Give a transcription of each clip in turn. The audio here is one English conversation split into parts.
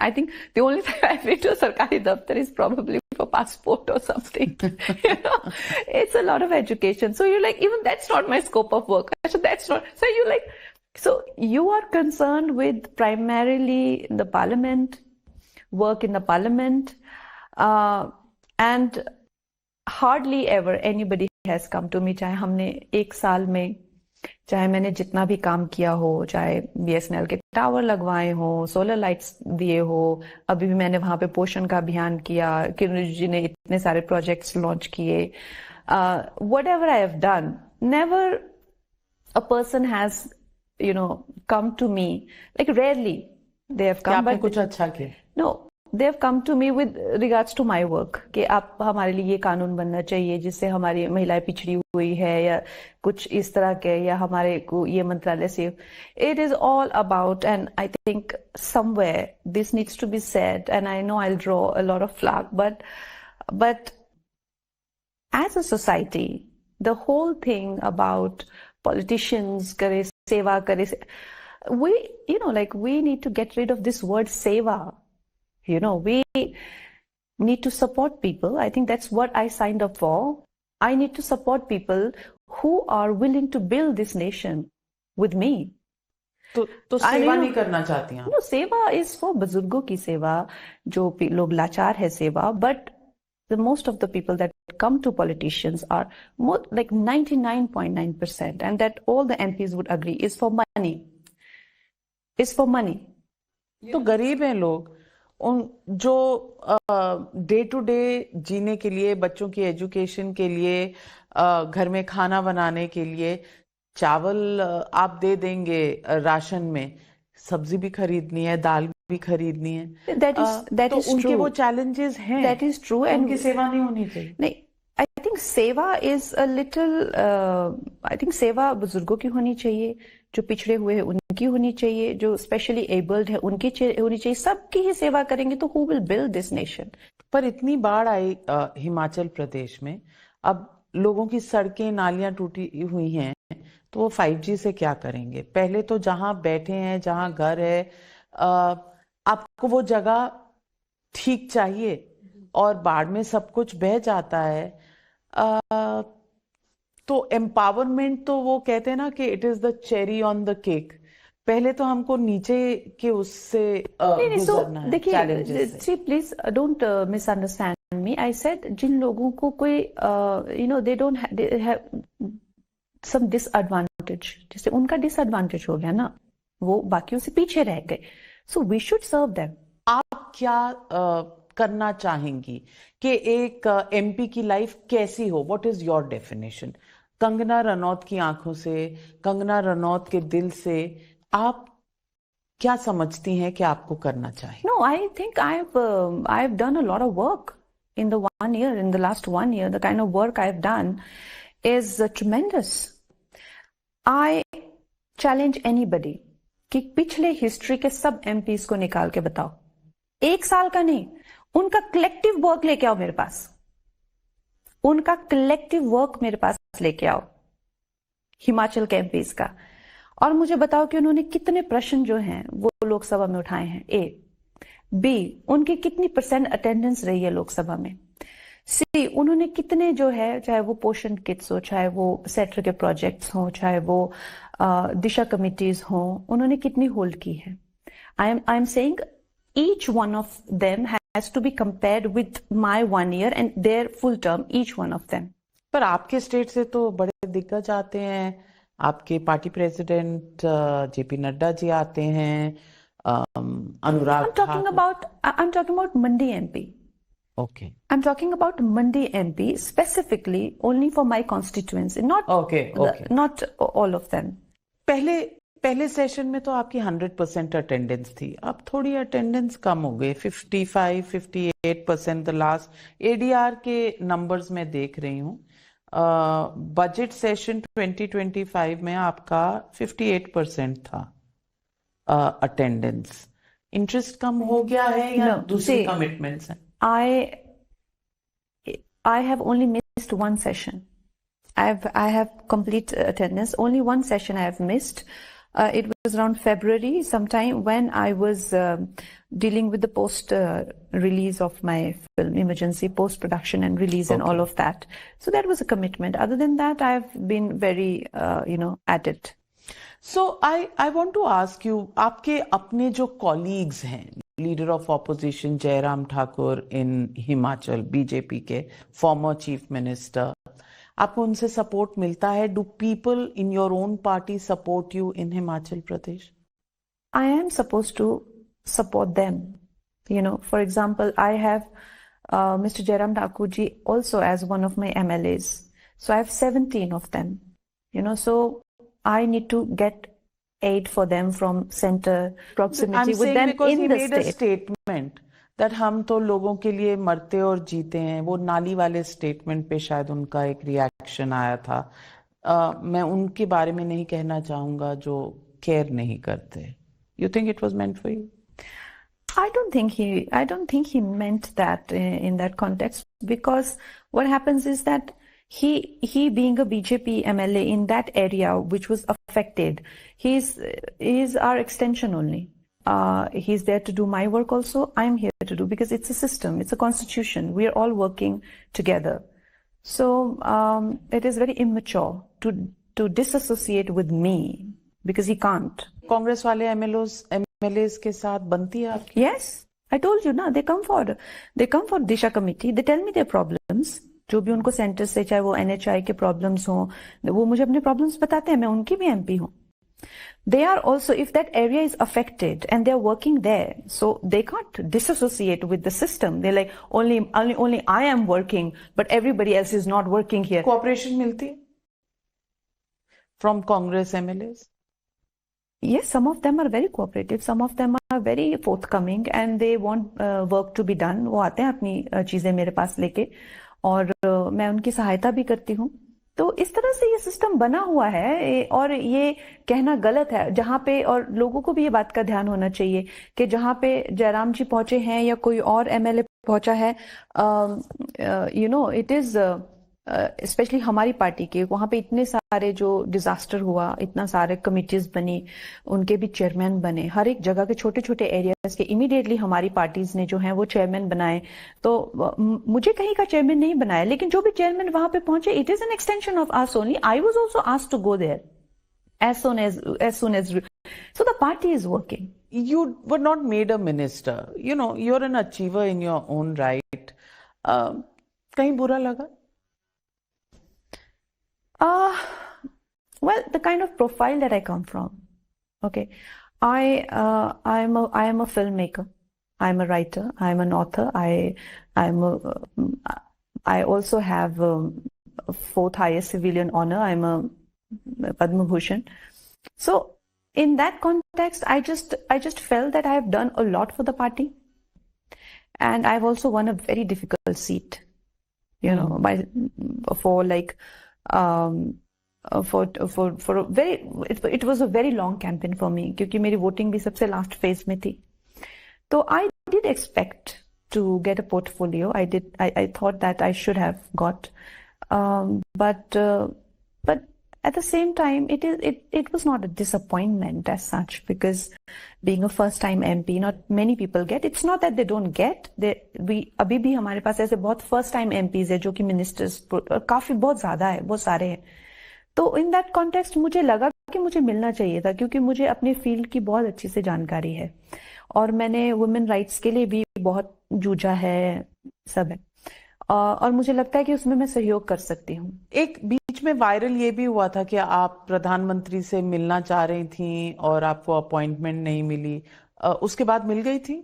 I think the only time I've been to a sarkari daftar is probably for passport or something. It's a lot of education. So you're like, even that's not my scope of work. So that's not. So you're like, so you are concerned with primarily the parliament, work in the parliament, and hardly ever anybody has come to me. चाहे हमने एक साल में, चाहे मैंने जितना भी काम किया हो, चाहे BSNL के टावर लगवाए हो, सोलर लाइट्स दिए हो, अभी भी मैंने वहां पे पोषण का अभियान किया, किरण जी ने इतने सारे प्रोजेक्ट्स लॉन्च किए, whatever I have done, never a person has, come to me, like rarely they have come. आपने कुछ अच्छा किया? No, they have come to me with regards to my work कि आप हमारे लिए ये कानून बनना चाहिए जिससे हमारी महिलाएं पिछड़ी हुई है या कुछ इस तरह के, या हमारे को ये मंत्रालय से. It is all about, and I think somewhere this needs to be said, and I know I'll draw a lot of flack, but as a society, the whole thing about politicians करे सेवा करे, we need to get rid of this word seva. We need to support people. I think that's what I signed up for. I need to support people who are willing to build this nation with me. तो सेवा नहीं करना चाहती हैं? No, सेवा is for बुजुर्गों की सेवा, जो लोग लाचार है सेवा. But the most of the people that come to politicians are more, like 99.9%, and that all the MPs would agree, is for money. Is for money. तो गरीब हैं लोग, उन जो डे टू डे जीने के लिए, बच्चों की एजुकेशन के लिए, घर में खाना बनाने के लिए चावल आप दे देंगे राशन में, सब्जी भी खरीदनी है, दाल भी खरीदनी है. That is उनके true. वो challenges हैं. That is true. And उनकी सेवा नहीं होनी चाहिए. नहीं, I think सेवा is a little, I think सेवा बुजुर्गों की होनी चाहिए, जो पिछड़े हुए हैं उनकी होनी चाहिए, जो स्पेशली एबल्ड है उनकी होनी चाहिए. सबकी ही सेवा करेंगे तो who will build this nation? पर इतनी बाढ़ आई हिमाचल प्रदेश में, अब लोगों की सड़कें नालियां टूटी हुई हैं, तो वो 5G से क्या करेंगे? पहले तो जहां बैठे हैं, जहां घर है, आपको वो जगह ठीक चाहिए, और बाढ़ में सब कुछ बह जाता है. तो एम्पावरमेंट तो वो कहते हैं ना कि it is the cherry on the cake. पहले तो हमको नीचे के उससे गुजरना है. देखिए, please don't misunderstand me. I said जिन लोगों को कोई they don't have some disadvantage, जैसे उनका डिसएडवांटेज हो गया ना, वो बाकियों से पीछे रह गए. So we should serve them. आप क्या करना चाहेंगी कि एक MP की लाइफ कैसी हो? What is your definition? Kangana Ranaut की आंखों से, कंगना रनौत के दिल से आप क्या समझती हैं कि आपको करना चाहिए? No, I think I've done a lot of work in the 1 year, in the last 1 year. The kind of work I've done is tremendous. I challenge anybody कि पिछले हिस्ट्री के सब MPs को निकाल के बताओ, 1 साल का नहीं, उनका कलेक्टिव वर्क लेके आओ मेरे पास. उनका कलेक्टिव वर्क मेरे पास लेके आओ, हिमाचल के MPs का, और मुझे बताओ कि उन्होंने कितने प्रश्न जो हैं वो लोकसभा में उठाए हैं. A. B. उनकी कितनी % अटेंडेंस रही है लोकसभा में. C. उन्होंने कितने जो है, चाहे वो पोषण किट्स हो, चाहे वो सेक्टर के प्रोजेक्ट्स हो, चाहे वो दिशा कमिटीज हो, उन्होंने कितनी होल्ड की है. I am saying each one of them has to be compared with my 1 year and their full term, each one of them. पर आपके स्टेट से तो बड़े दिग्गज आते हैं, आपके party president JP Nadda ji आते हैं, अनुराग. I'm talking about Mandi MP. Okay. I'm talking about Mandi MP specifically only for my constituency, not not all of them. पहले सेशन में तो आपकी 100% अटेंडेंस थी, अब थोड़ी अटेंडेंस कम हो गई, 55-58% द लास्ट ADR के नंबर्स में देख रही हूँ. बजट सेशन 2025 में आपका 58% था अटेंडेंस. इंटरेस्ट कम हो गया है या दूसरी कमिटमेंट्स हैं? I have only missed one session. I have complete attendance. Only one session I have missed. It was around February sometime when I was dealing with the post-release of my film, emergency post-production and release and all of that. So that was a commitment. Other than that, I've been very, at it. So I want to ask you, आपके अपने जो colleagues हैं, leader of opposition Jairam Thakur in Himachal, BJP के former chief minister, आपको उनसे support मिलता है? Do people in your own party support you in Himachal Pradesh? I am supposed to support them. For example, I have Mr. Jairam Thakur ji also as one of my MLAs. So I have 17 of them. So I need to get aid for them from center, proximity with them in the state. I'm saying because he made a statement that हम तो लोगों के लिए मरते और जीते हैं. वो नाली वाले स्टेटमेंट पे शायद उनका एक रिएक्शन आया था. मैं उनके बारे में नहीं कहना चाहूंगा जो केयर नहीं करते. You think it was meant for you? I don't think he meant that in that context, because what happens is that he being a BJP MLA in that area which was affected, he's our extension only. He's there to do my work also. I'm here to do, because it's a system, it's a constitution. We are all working together. So it is very immature to disassociate with me, because he can't. Congress वाले MLAs के साथ बनती है आपकी? Yes, I told you ना, they come for Disha committee. They tell me their problems. जो भी उनको सेंटर से, चाहे वो NHI के प्रॉब्लम्स हो, वो मुझे अपने प्रॉब्लम्स बताते हैं. मैं उनकी भी MP हूँ. They are also, if that area is affected and they're working there, so they can't disassociate with the system. They're like, only I am working, but everybody else is not working here. Cooperation मिलती है from Congress MLAs? Yes, some of them are very cooperative. Some of them are very forthcoming and they want work to be done. वो आते हैं अपनी चीजें मेरे पास लेके, और मैं उनकी सहायता भी करती हूँ. तो इस तरह से ये सिस्टम बना हुआ है, और ये कहना गलत है जहां पे, और लोगों को भी ये बात का ध्यान होना चाहिए कि जहां पे जयराम जी पहुंचे हैं या कोई और MLA पहुंचा है, इट इज स्पेशली हमारी पार्टी के, वहां पे इतने सारे जो डिजास्टर हुआ, इतना सारे कमिटीज बनी, उनके भी चेयरमैन बने. हर एक जगह के छोटे छोटे एरियाज के इमीडिएटली हमारी पार्टीज ने जो है वो चेयरमैन बनाए. तो मुझे कहीं का चेयरमैन नहीं बनाया, लेकिन जो भी चेयरमैन वहां पे पहुंचे, it is an extension of us only. I was also asked to go there as soon as so the party is working. You were not made a minister. You're an achiever in your own right. कहीं बुरा लगा? Well, the kind of profile that I come from. Okay, I am a filmmaker. I'm a writer. I'm an author. I also have fourth highest civilian honor. I'm a Padma Bhushan. So in that context, I just felt that I have done a lot for the party, and I've also won a very difficult seat. For a very, it was a very long campaign for me, क्योंकि मेरी voting भी सबसे last phase में थी. So I did expect to get a portfolio. I thought that I should have got, but at the same time, it was not a disappointment as such, because being a first time MP, not many people get. It's not that they don't get. अभी भी हमारे पास ऐसे बहुत first time MPs है जो कि ministers काफी बहुत ज़्यादा है, बहुत सारे हैं. तो in that context मुझे लगा कि मुझे मिलना चाहिए था, क्योंकि मुझे अपने फील्ड की बहुत अच्छी से जानकारी है, और मैंने वुमेन राइट्स के लिए भी बहुत जूझा है, सब है, और मुझे लगता है कि उसमें मैं सहयोग कर सकती हूँ. एक बीच में वायरल ये भी हुआ था कि आप प्रधानमंत्री से मिलना चाह रही थी और आपको अपॉइंटमेंट नहीं मिली, उसके बाद मिल गई थी?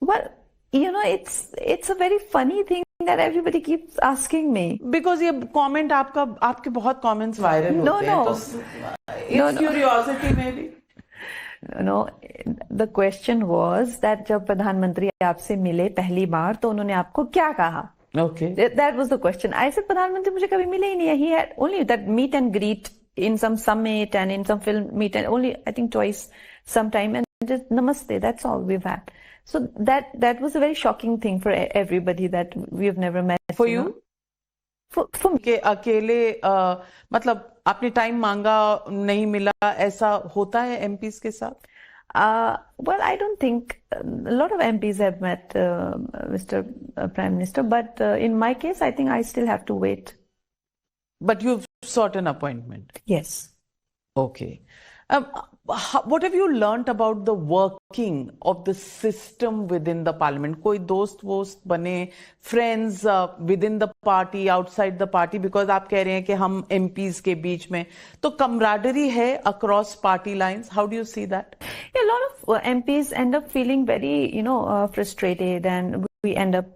Well, it's a very funny thing that everybody keeps asking me. Because ये comment आपके बहुत comments वायरल होते हैं. No. It's curiosity maybe. No, the question was that जब प्रधानमंत्री आपसे मिले पहली बार तो उन्होंने आपको क्या कहा? Okay. That was the question. I said प्रधानमंत्री मुझे कभी मिले ही नहीं है. He had only that meet and greet in some summit and in some film meet, and only I think twice sometime, and just namaste. That's all we've had. So that was a very shocking thing for everybody, that we've never met. For you? For me, कि अकेले मतलब आपने time मांगा नहीं मिला, ऐसा होता है एमपीज के साथ? well, I don't think a lot of MPs have met Mr. Prime Minister, but in my case, I think I still have to wait. But you've sought an appointment. Yes. Okay. What have you learnt about the working of the system within the parliament? कोई दोस्त वोस्त बने, friends within the party, outside the party? Because आप कह रहे हैं कि हम MPs के बीच में, तो camaraderie है across party lines. How do you see that? Yeah, a lot of MPs end up feeling very, frustrated, and we end up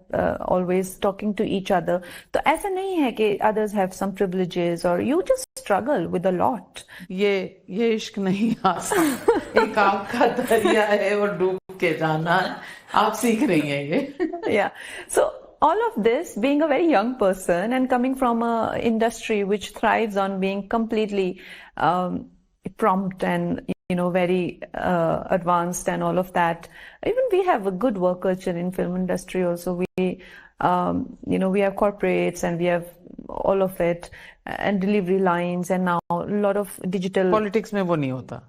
always talking to each other. तो ऐसा नहीं है कि others have some privileges, or you just struggle with a lot. ये इश्क नहीं आता, एक आपका दरिया है और डूब के जाना, आप सीख रही हैं ये. Yeah. So all of this, being a very young person and coming from a industry which thrives on being completely prompt and very advanced and all of that. Even we have a good work culture in film industry also. We we have corporates and we have all of it, and delivery lines, and now a lot of digital. Politics में वो नहीं होता.